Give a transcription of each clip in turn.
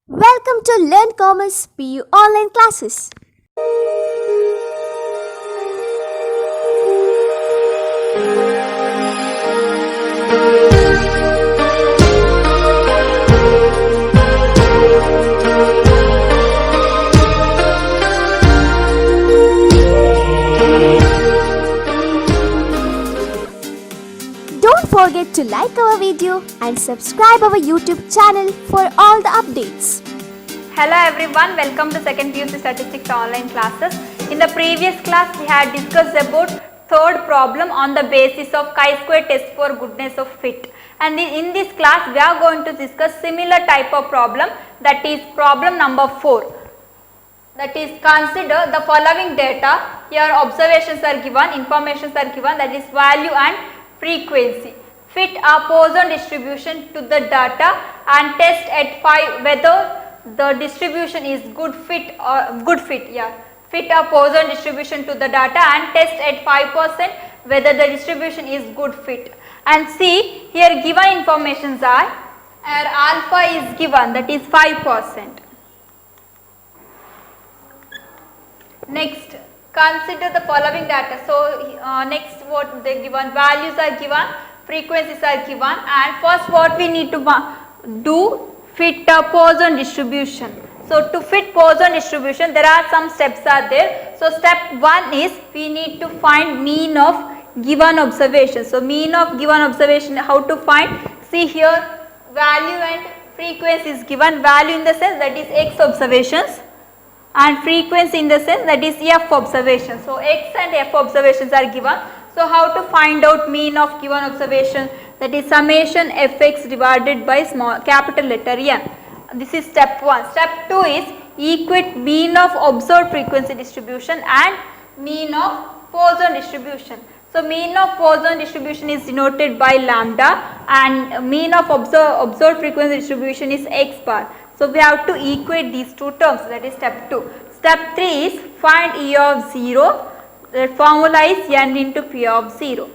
Welcome to Learn Commerce PU online classes. Don't forget to like our video and subscribe our YouTube channel for all the updates. Hello everyone, welcome to second PUC Statistics online classes. In the previous class we had discussed about third problem on the basis of chi-square test for goodness of fit, and in this class we are going to discuss similar type of problem, that is problem number 4. That is, consider the following data. Here observations are given, informations are given, that is value and frequency. Fit a Poisson distribution to the data and test at 5 whether the distribution is good fit or fit a Poisson distribution to the data and test at 5% whether the distribution is good fit. And see, here given informations are, here alpha is given, that is 5%. Next, consider the following data. So next, what they given, values are given, frequencies are given, and first what we need to do, fit a Poisson distribution. So to fit Poisson distribution there are some steps are there. So step 1 is we need to find mean of given observation. So mean of given observation, how to find? See here, value and frequency is given, value in the sense that is x observations and frequency in the sense that is f observations. So x and f observations are given. So how to find out mean of given observation? That is summation fx divided by capital letter N. This is step 1. Step 2 is equate mean of observed frequency distribution and mean of Poisson distribution. So mean of Poisson distribution is denoted by lambda and mean of observed frequency distribution is x bar. So we have to equate these two terms, that is step 2. Step 3 is find E of 0, that formula is n into P of 0.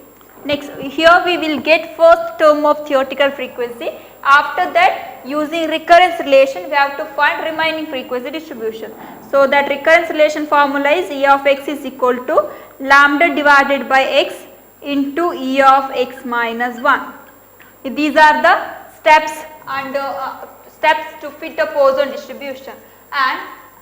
Next, here we will get first term of theoretical frequency. After that, using recurrence relation we have to find remaining frequency distribution. So that recurrence relation formula is E of x is equal to lambda divided by x into E of x minus 1. These are the steps and steps to fit a Poisson distribution, and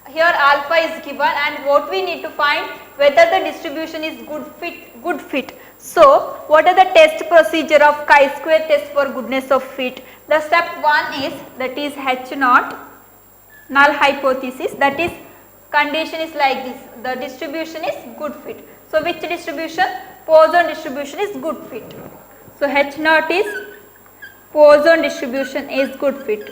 here alpha is given and what we need to find whether the distribution is good fit. So what are the test procedure of chi-square test for goodness of fit? The step 1 is, that is H naught, null hypothesis, that is condition is like this, the distribution is good fit. So which distribution? Poisson distribution is good fit. So H naught is Poisson distribution is good fit.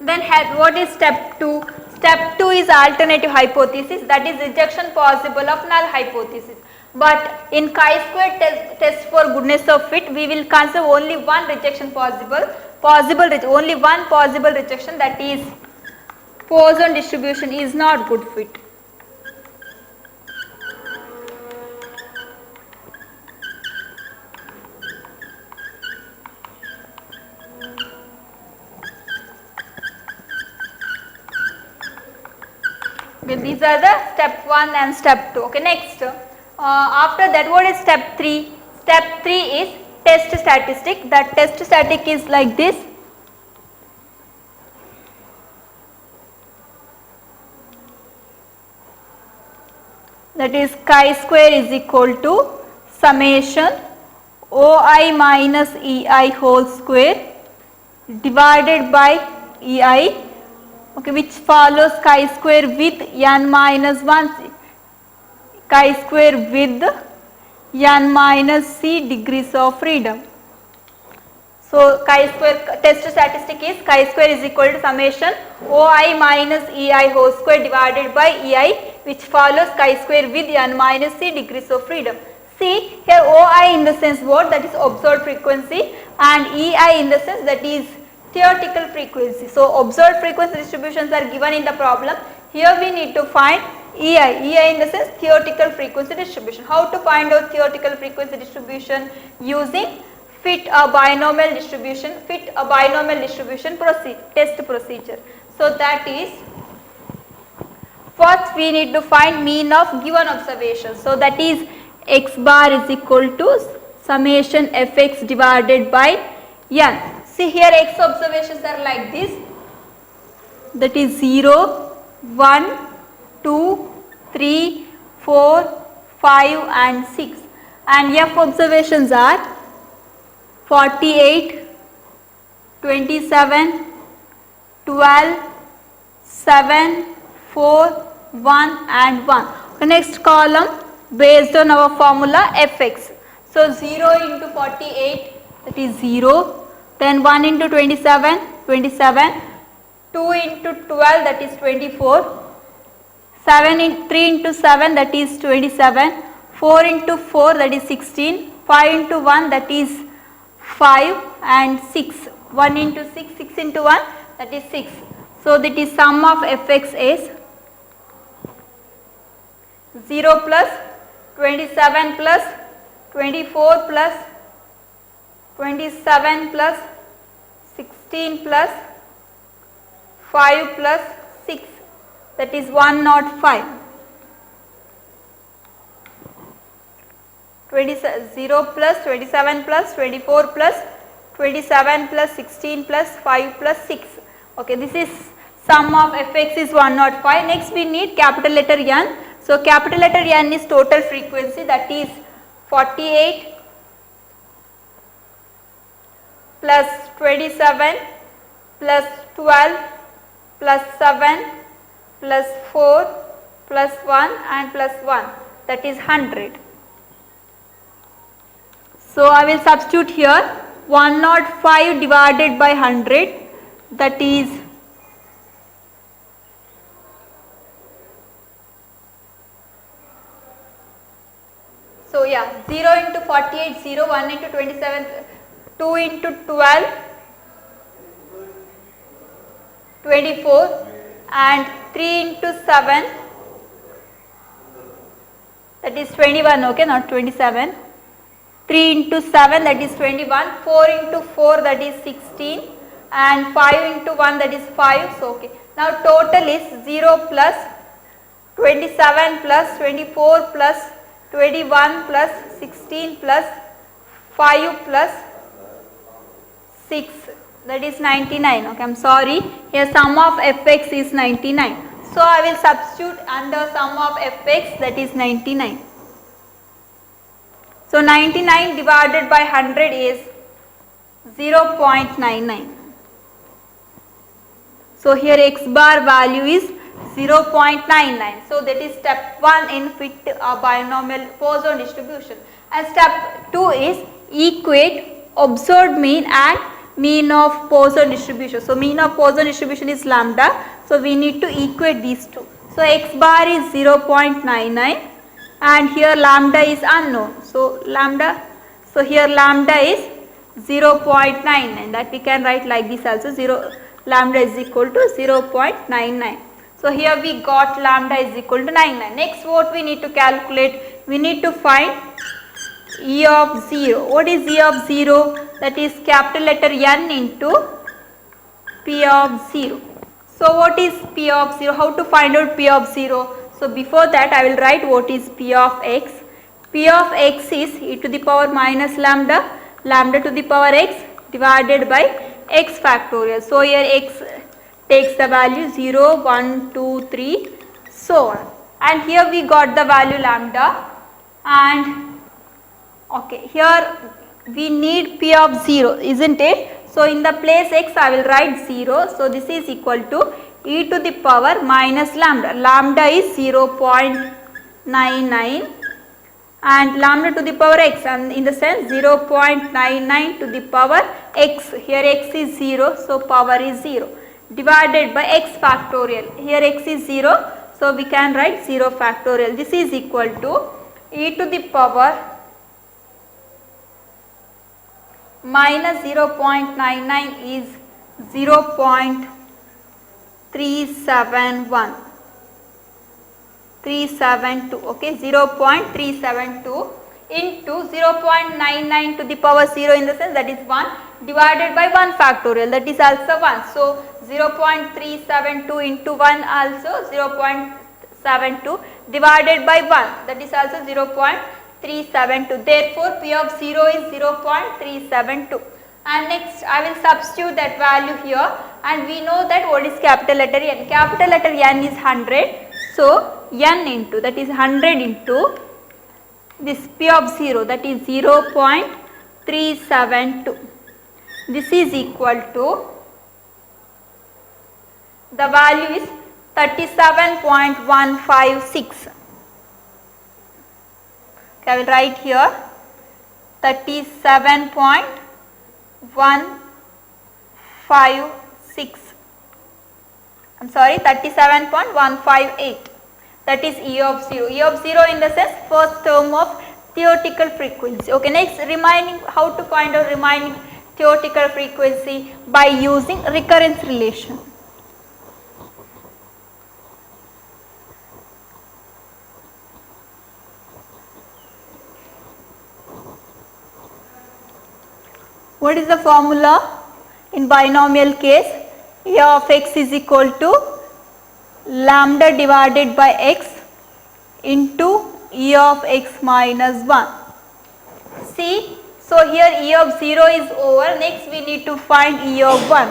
Then what is step 2? Step 2 is alternative hypothesis, that is rejection possible of null hypothesis. But in chi-square test for goodness of fit we will consider only one rejection only one possible rejection, that is Poisson distribution is not good fit. Okay, these are the step 1 and step 2. Okay, next, after that what is step 3? Step 3 is test statistic. That test statistic is like this. That is chi-square is equal to summation OI minus EI whole square divided by EI, okay, which follows chi-square with n minus 1, chi-square with n minus c degrees of freedom. So chi-square test statistic is chi-square is equal to summation OI minus EI whole square divided by EI, which follows chi-square with n minus c degrees of freedom. See here, OI in the sense what? That is observed frequency, and EI in the sense that is theoretical frequency. So observed frequency distributions are given in the problem. Here we need to find EI in the sense theoretical frequency distribution. How to find out theoretical frequency distribution? Using fit a binomial distribution test procedure. So that is, first we need to find mean of given observation. So that is x bar is equal to summation fx divided by n. See here x observations are like this, that is 0, 1, 2, 3, 4, 5 and 6, and f observations are 48, 27, 12, 7, 4, 1 and 1. The next column based on our formula fx. So 0 into 48, that is 0, then 1 into 27, 27, 2 into 12, that is 24, 3 into 7, that is 27, 4 into 4, that is 16, 5 into 1, that is 5 and 6, 1 into 6, 6 into 1, that is 6. So that is sum of fx is 0 plus 27 plus 24 plus 27 plus 16 plus 5 plus 6, that is 105. 0 plus 27 plus 24 plus 27 plus 16 plus 5 plus 6. Okay, this is sum of fx is 105. Next we need capital letter N. So capital letter N is total frequency, that is 48 plus 27 plus 12 plus 7 plus 4 plus 1 and plus 1, that is 100. So I will substitute here 105 divided by 100, that is 0 into 48, 0, 1 into 27, 2 into 12, 24 and 3 into 7, that is 21, okay, not 27. 3 into 7, that is 21, 4 into 4, that is 16 and 5 into 1, that is 5. So okay, now total is 0 plus 27 plus 24 plus 21 plus 16 plus 5 plus 6, that is 99. Okay, I am sorry, here sum of fx is 99. So I will substitute under sum of fx, that is 99. So 99 divided by 100 is 0.99. So here x bar value is 0.99. So that is step 1 in fit a binomial Poisson distribution. And step 2 is equate observed mean and mean of Poisson distribution. So mean of Poisson distribution is lambda. So we need to equate these two. So x bar is 0.99 and here lambda is unknown. So here lambda is 0.99, that we can write like this also, lambda is equal to 0.99. So here we got lambda is equal to 99. Next what we need to calculate? We need to find E of 0. What is E of 0? That is capital letter N into P of 0. So what is P of 0? How to find out P of 0? So before that I will write what is P of x. P of x is e to the power minus lambda, lambda to the power x divided by x factorial. So here x takes the value 0, 1, 2, 3, so on. And here we got the value lambda, and okay, here we need P of 0, isn't it? So in the place x I will write 0. So this is equal to e to the power minus lambda. Lambda is 0.99 and lambda to the power x, and in the sense 0.99 to the power x. Here x is 0, so power is 0, divided by x factorial. Here x is 0, so we can write 0 factorial. This is equal to e to the power minus 0.99 is 0.371. 372, okay, 0.372 into 0.99 to the power 0 in the sense that is 1 divided by 1 factorial, that is also 1. So 0.372 into 1 also 0.72 divided by 1, that is also 0.372. Therefore, P of 0 is 0.372. And next I will substitute that value here, and we know that what is capital letter N. Capital letter N is 100. So N into, that is 100 into this P of 0, that is 0.372. This is equal to, the value is 37.156. Okay, I will write here 37.156. I'm sorry, 37.158. That is E of 0. E of 0 in the sense first term of theoretical frequency. Okay, next remaining, how to find out remaining theoretical frequency by using recurrence relation. What is the formula in binomial case? E of x is equal to lambda divided by x into E of x minus 1. See, so here E of 0 is over, next we need to find E of 1.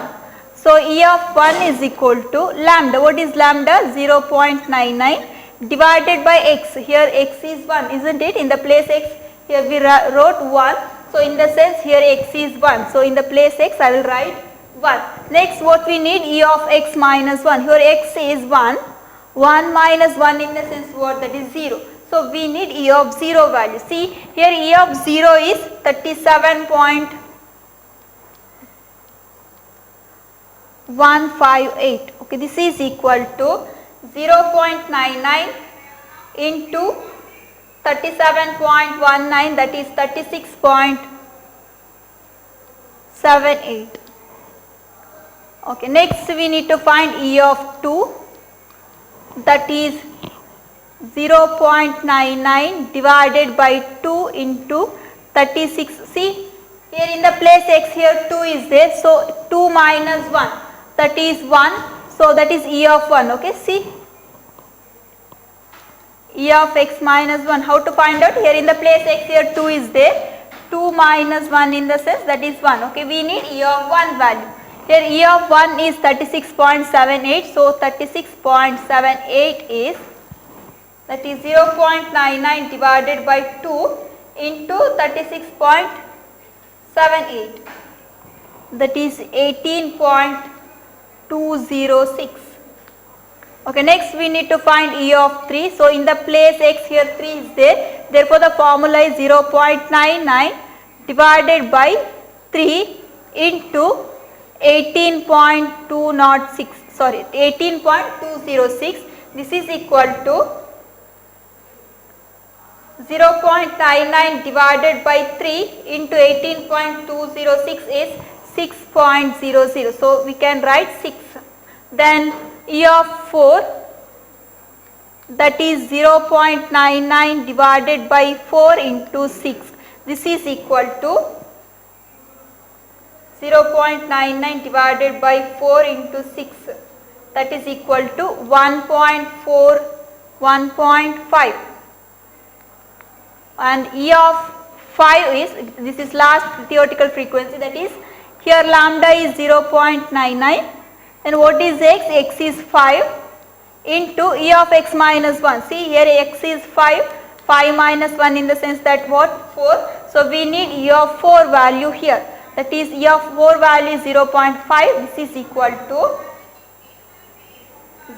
So E of 1 is equal to lambda. What is lambda? 0.99 divided by x. Here x is 1, isn't it? In the place x, here we wrote 1. So in the sense here x is 1. So in the place x I will write 1. Next what we need? E of x minus 1. Here x is 1. 1 minus 1 in the sense what? That is 0. So we need E of 0 value. See here E of 0 is 37.158. Okay, this is equal to 0.99 into 37.19, that is 36.78. Okay, next we need to find E of 2, that is 0.99 divided by 2 into 36. See here in the place x, here 2 is there, so 2 minus 1, that is 1, so that is E of 1. Okay, see E of x minus 1, how to find out? Here in the place x, here 2 is there, 2 minus 1 in the sense that is 1. Okay, we need E of 1 value. Here E of 1 is 36.78, so 36.78 is, that is 0.99 divided by 2 into 36.78, that is 18.206. Okay, next we need to find E of 3. So in the place x, here 3 is there, therefore the formula is 0.99 divided by 3 into 18.206, sorry 18.206. This is equal to 0.99 divided by 3 into 18.206 is 6.00. So we can write 6. Then E of 4, that is 0.99 divided by 4 into 6. This is equal to 0.99 divided by 4 into 6, that is equal to 1.5. And E of 5 is, this is last theoretical frequency, that is here lambda is 0.99, and what is x? X is 5 into E of x minus 1. See here x is 5, 5 minus 1 in the sense that what? 4. So we need E of 4 value here, that is E of 4 value is 0.5. This is equal to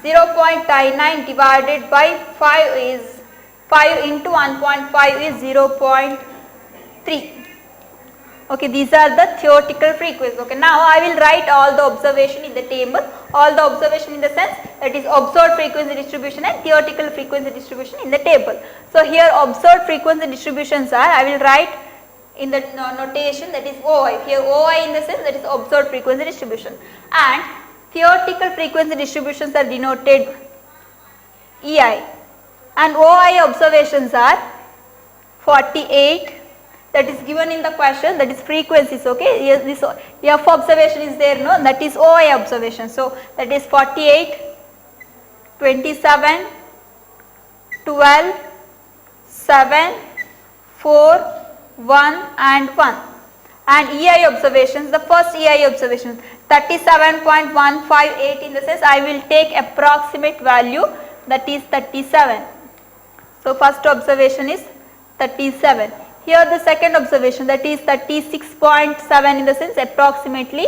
0.99 divided by 5 is 5 into 1.5 is 0.3. Okay, these are the theoretical frequencies. Okay, now I will write all the observation in the table, all the observation in the sense that is observed frequency distribution and theoretical frequency distribution in the table. So here observed frequency distributions are, I will write in the notation, that is OI. Here OI in the sense that is observed frequency distribution, and theoretical frequency distributions are denoted EI. and OI observations are 48, that is given in the question, that is frequencies. Okay, yes, this F observation is there, no, that is OI observation. So that is 48, 27, 12, 7, 4, 1 and 1. And EI observations, the first EI observation 37.158, in the sense I will take approximate value, that is 37. So first observation is 37. Here the second observation, that is 36.7, in the sense approximately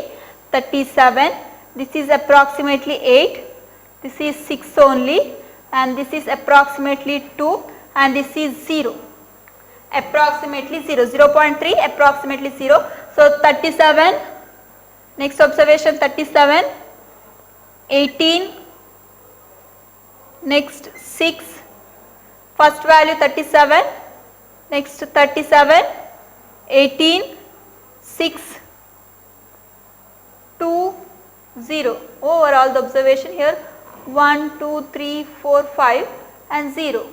37. This is approximately 8. This is 6 only, and this is approximately 2, and this is 0. Approximately 0, 0.3, approximately 0. So 37, next observation 37, 18, next 6, first value 37, next 37, 18, 6, 2, 0. Overall the observation here 1, 2, 3, 4, 5 and 0.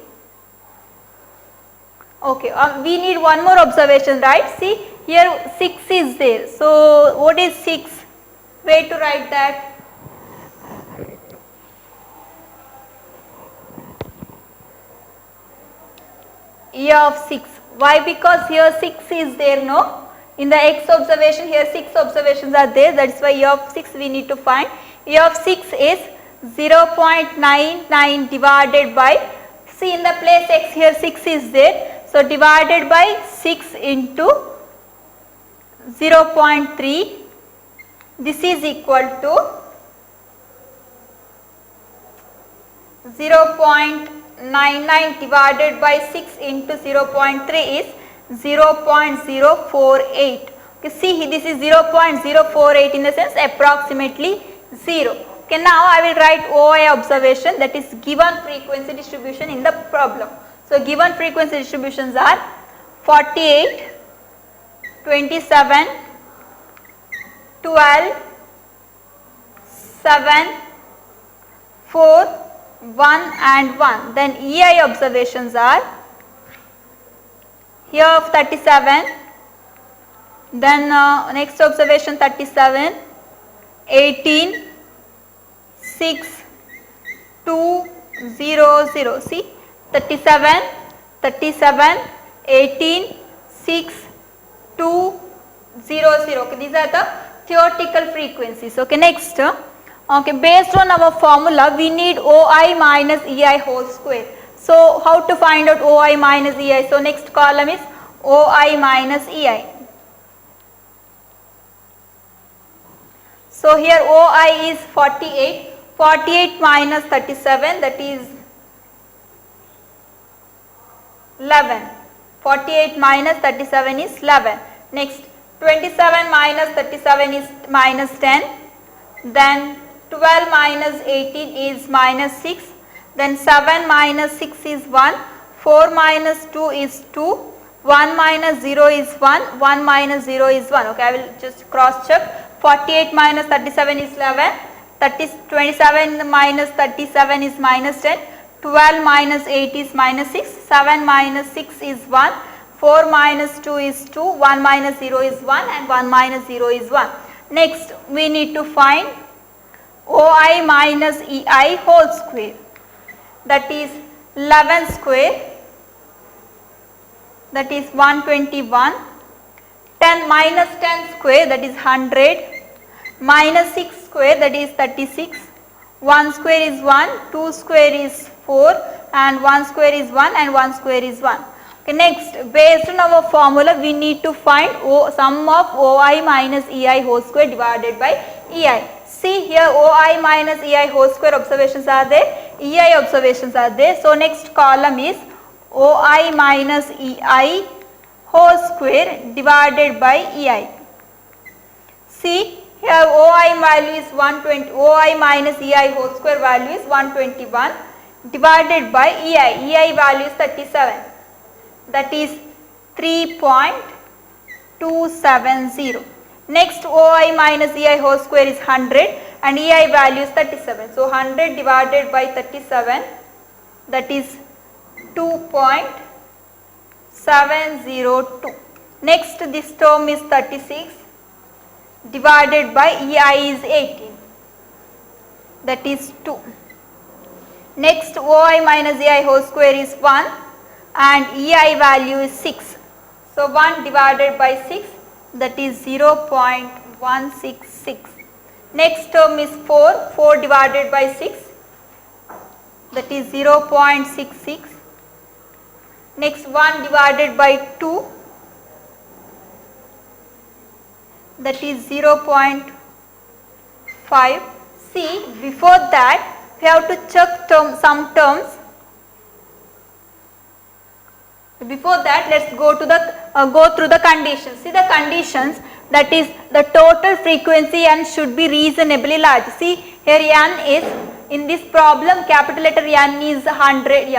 Okay, we need one more observation, right? See, here 6 is there. So what is 6? Way to write that? E of 6. Why? Because here 6 is there, no? In the X observation, here 6 observations are there. That is why E of 6 we need to find. E of 6 is 0.99 divided by, see in the place X, here 6 is there. So divided by 6 into 0.3, this is equal to 0.99 divided by 6 into 0.3 is 0.048. Okay, see this is 0.048, in the sense approximately 0. Okay, now I will write OI observation, that is given frequency distribution in the problem. So given frequency distributions are 48, 27, 12, 7, 4, 1 and 1. Then EI observations are here 37, then next observation 37, 18, 6, 2, 0, 0. See 37, 37, 18, 6, 2, 0, 0. Okay, these are the theoretical frequencies. Okay, next. Okay, based on our formula, we need OI minus EI whole square. So how to find out OI minus EI? So next column is OI minus EI. So here OI is 48. 48 minus 37, that is 11. 48 minus 37 is 11. Next 27 minus 37 is minus 10. Then 12 minus 18 is minus 6. Then 7 minus 6 is 1. 4 minus 2 is 2. 1 minus 0 is 1. 1 minus 0 is 1. Okay, I will just cross check. 48 minus 37 is 11. 27 minus 37 is minus 10. 12 minus 8 is minus 6. 7 minus 6 is 1. 4 minus 2 is 2. 1 minus 0 is 1 and 1 minus 0 is 1. Next we need to find OI minus EI whole square, that is 11 square, that is 121. 10 minus 10 square, that is 100. Minus 6 square, that is 36. 1 square is 1, 2 square is 4 and 1 square is 1 and 1 square is 1. Okay, next based on our formula we need to find sum of OI minus EI whole square divided by EI. See here OI minus EI whole square observations are there, EI observations are there. So next column is OI minus EI whole square divided by EI. See here OI value is 120, OI minus EI whole square value is 121 divided by EI. EI value is 37, that is 3.270. Next OI minus EI whole square is 100 and EI value is 37. So 100 divided by 37, that is 2.702. Next, this term is 36 divided by EI is 18, that is 2. Next, OI minus EI whole square is 1 and EI value is 6. So 1 divided by 6, that is 0.166. Next term is 4, 4 divided by 6, that is 0.66. Next 1 divided by 2, that is 0.5. See, before that we have to check some terms. Before that, let's go to the go through the conditions. See the conditions, that is the total frequency N should be reasonably large. See here N is, in this problem capital letter N is 100,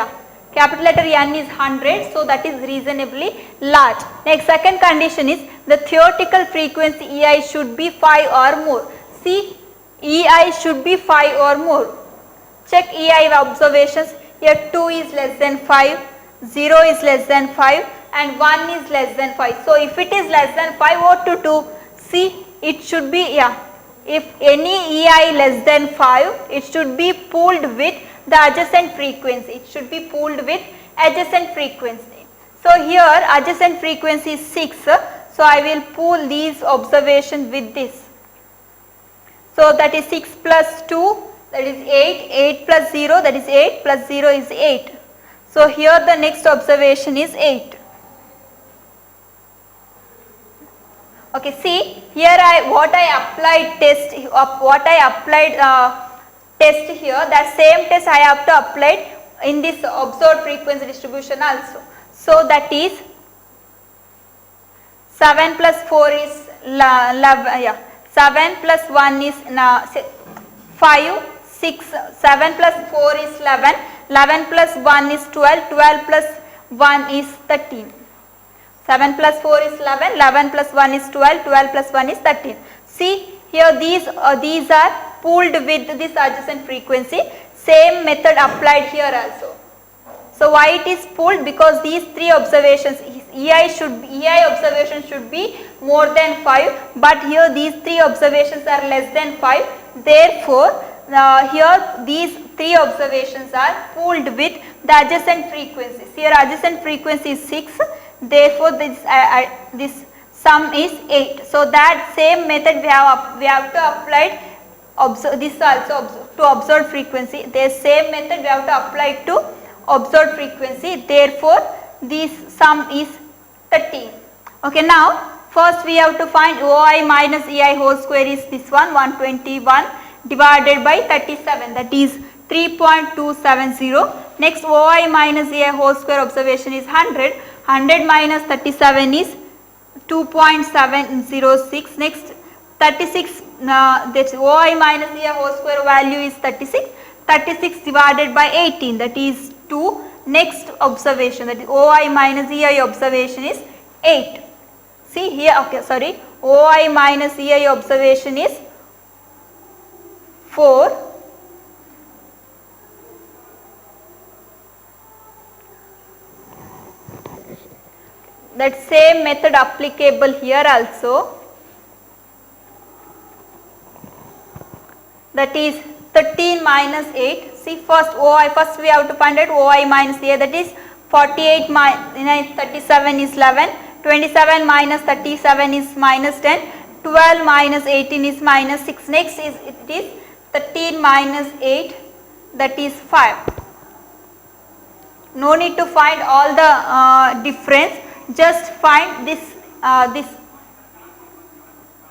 capital letter N is 100, so that is reasonably large. Next, second condition is the theoretical frequency EI should be 5 or more. See, EI should be 5 or more. Check EI observations. Here 2 is less than 5, 0 is less than 5 and 1 is less than 5. So if it is less than 5, what to do? See, it should be, if any EI less than 5, it should be pooled with the adjacent frequency. It should be pooled with adjacent frequency. So here adjacent frequency is 6. So I will pool these observations with this. So that is 6 plus 2, that is 8, 8 plus 0, that is 8, plus 0 is 8. So here the next observation is 8. Okay, see here what I applied test here, that same test I have to apply in this observed frequency distribution also. So that is 7 plus 4 is 11, 7 plus 1 is 5, 6, 7 plus 4 is 11, 11 plus 1 is 12, 12 plus 1 is 13. 7 plus 4 is 11, 11 plus 1 is 12, 12 plus 1 is 13. See here these are pooled with this adjacent frequency. Same method applied here also. So why it is pooled? Because these three observations, EI observation should be more than 5, but here these three observations are less than 5. Therefore, here these three observations are pooled with the adjacent frequencies. Here adjacent frequency is 6. Therefore, this sum is 8. So that same method we have to apply this also to observed frequency. The same method we have to apply to observed frequency. Therefore, this sum is 13. Okay, now first we have to find OI minus EI whole square is this one, 121 divided by 37, that is 3.270. Next, OI minus EI whole square observation is 100. 100 minus 37 is 2.706. Next, 36, that OI minus EI whole square value is 36. 36 divided by 18, that is 2. Next observation, that is OI minus EI observation is 8. See here, okay, sorry, OI minus EI observation is 4. That same method applicable here also. That is 13 minus 8. See first we have to find out OI minus EI, that is 48 minus 37 is 11. 27 minus 37 is minus 10. 12 minus 18 is minus 6. Next it is 13 minus 8, that is 5. No need to find all the difference. Just find this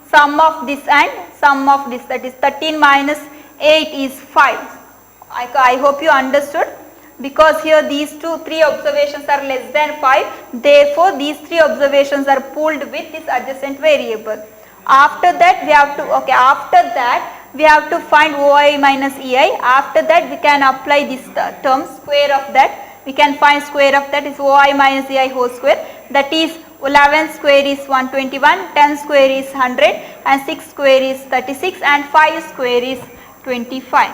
sum of this and sum of this, that is 13 minus 8 is 5. I hope you understood, because here these three observations are less than 5. Therefore, these three observations are pooled with this adjacent variable. After that we have to find OI minus EI. After that we can apply this term, square of that. We can find square of that is OI minus EI whole square, that is 11 square is 121, 10 square is 100 and 6 square is 36 and 5 square is 25.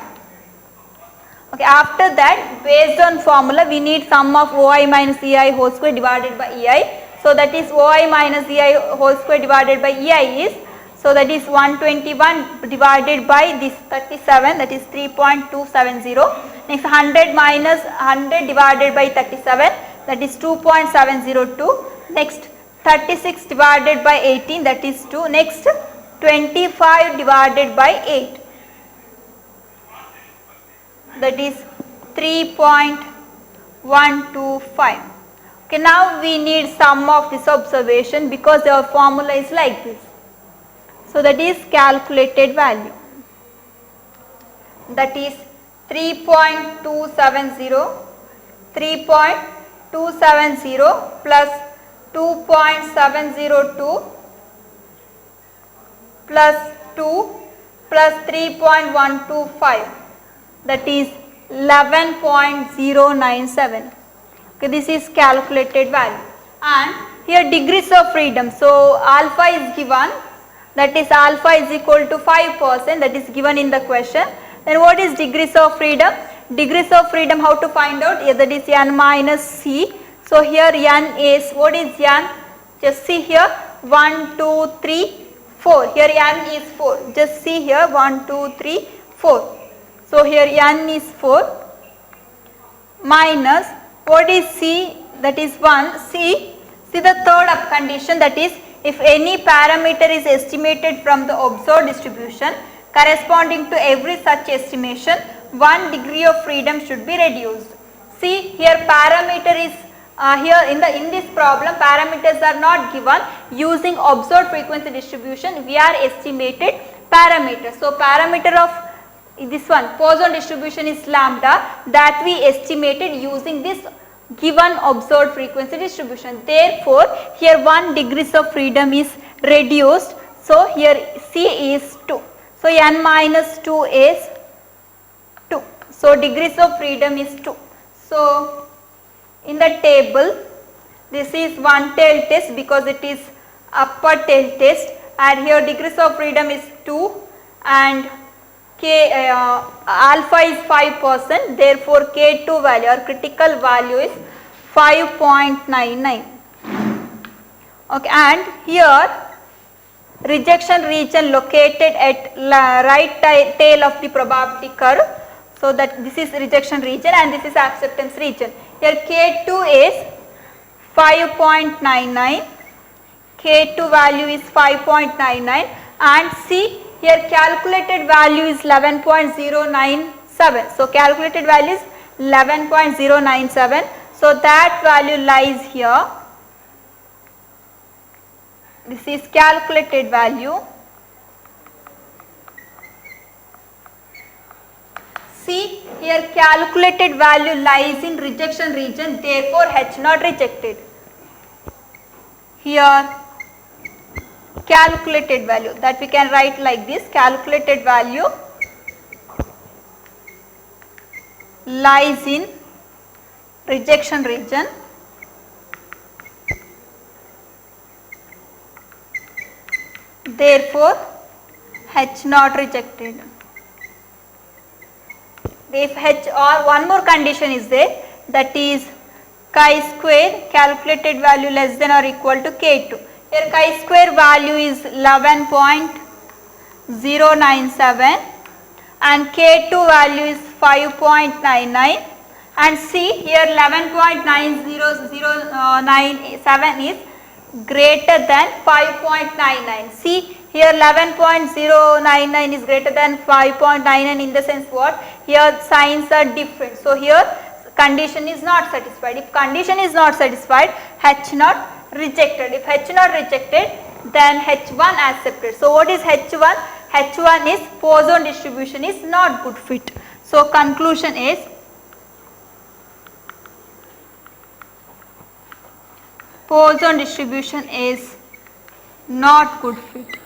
Okay, after that, based on formula, we need sum of OI minus EI whole square divided by EI. So that is OI minus EI whole square divided by EI is, so that is 121 divided by this 37, that is 3.270. Next 100 minus 100 divided by 37, that is 2.702. Next 36 divided by 18, that is 2. Next 25 divided by 8, that is 3.125. Okay, now we need sum of this observation because our formula is like this. So that is calculated value, that is 3.270 plus 2.702 plus 2 plus 3.125, that is 11.097. Okay, this is calculated value. And here degrees of freedom, so alpha is given, that is alpha is equal to 5%, that is given in the question. Then what is degrees of freedom? Degrees of freedom, how to find out? Yeah, that is n minus c. So here n is, what is n? Just see here, 1, 2, 3, 4. Here n is 4. Just see here, 1, 2, 3, 4. So here n is 4 minus, what is c? That is 1. See the third up condition, that is if any parameter is estimated from the observed distribution corresponding to every such estimation, 1 degree of freedom should be reduced. See here parameter is here in this problem parameters are not given. Using observed frequency distribution we are estimated parameter. So parameter of this one Poisson distribution is lambda, that we estimated using this given observed frequency distribution. Therefore here 1 degrees of freedom is reduced. So here c is 2. So n minus 2 is 2. So degrees of freedom is 2. So in the table this is one tail test because it is upper tail test, and here degrees of freedom is 2 and alpha is 5%, therefore K2 value or critical value is 5.99. Okay, and here rejection region located at right tail of the probability curve. So that this is rejection region and this is acceptance region. Here K2 is 5.99, K2 value is 5.99, and see here calculated value is 11.097. So calculated value is 11.097. So that value lies here. This is calculated value. See here calculated value lies in rejection region, therefore H not rejected. Here calculated value, that we can write like this, calculated value lies in rejection region, therefore H not rejected. If H or one more condition is there, that is chi square calculated value less than or equal to K2. Here chi square value is 11.097 and K2 value is 5.99, and see here 11.9097 is greater than 5.99. See here 11.099 is greater than 5.99 in the sense what? Here signs are different. So here condition is not satisfied. If condition is not satisfied, H not rejected. If H not rejected, then H1 accepted. So what is H1? H1 is Poisson distribution is not good fit. So conclusion is Poisson distribution is not good fit.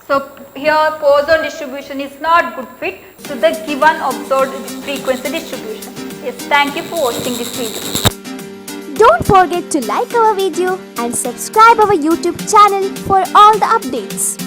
So here Poisson distribution is not good fit to the given observed frequency distribution. Yes, thank you for watching this video. Don't forget to like our video and subscribe our YouTube channel for all the updates.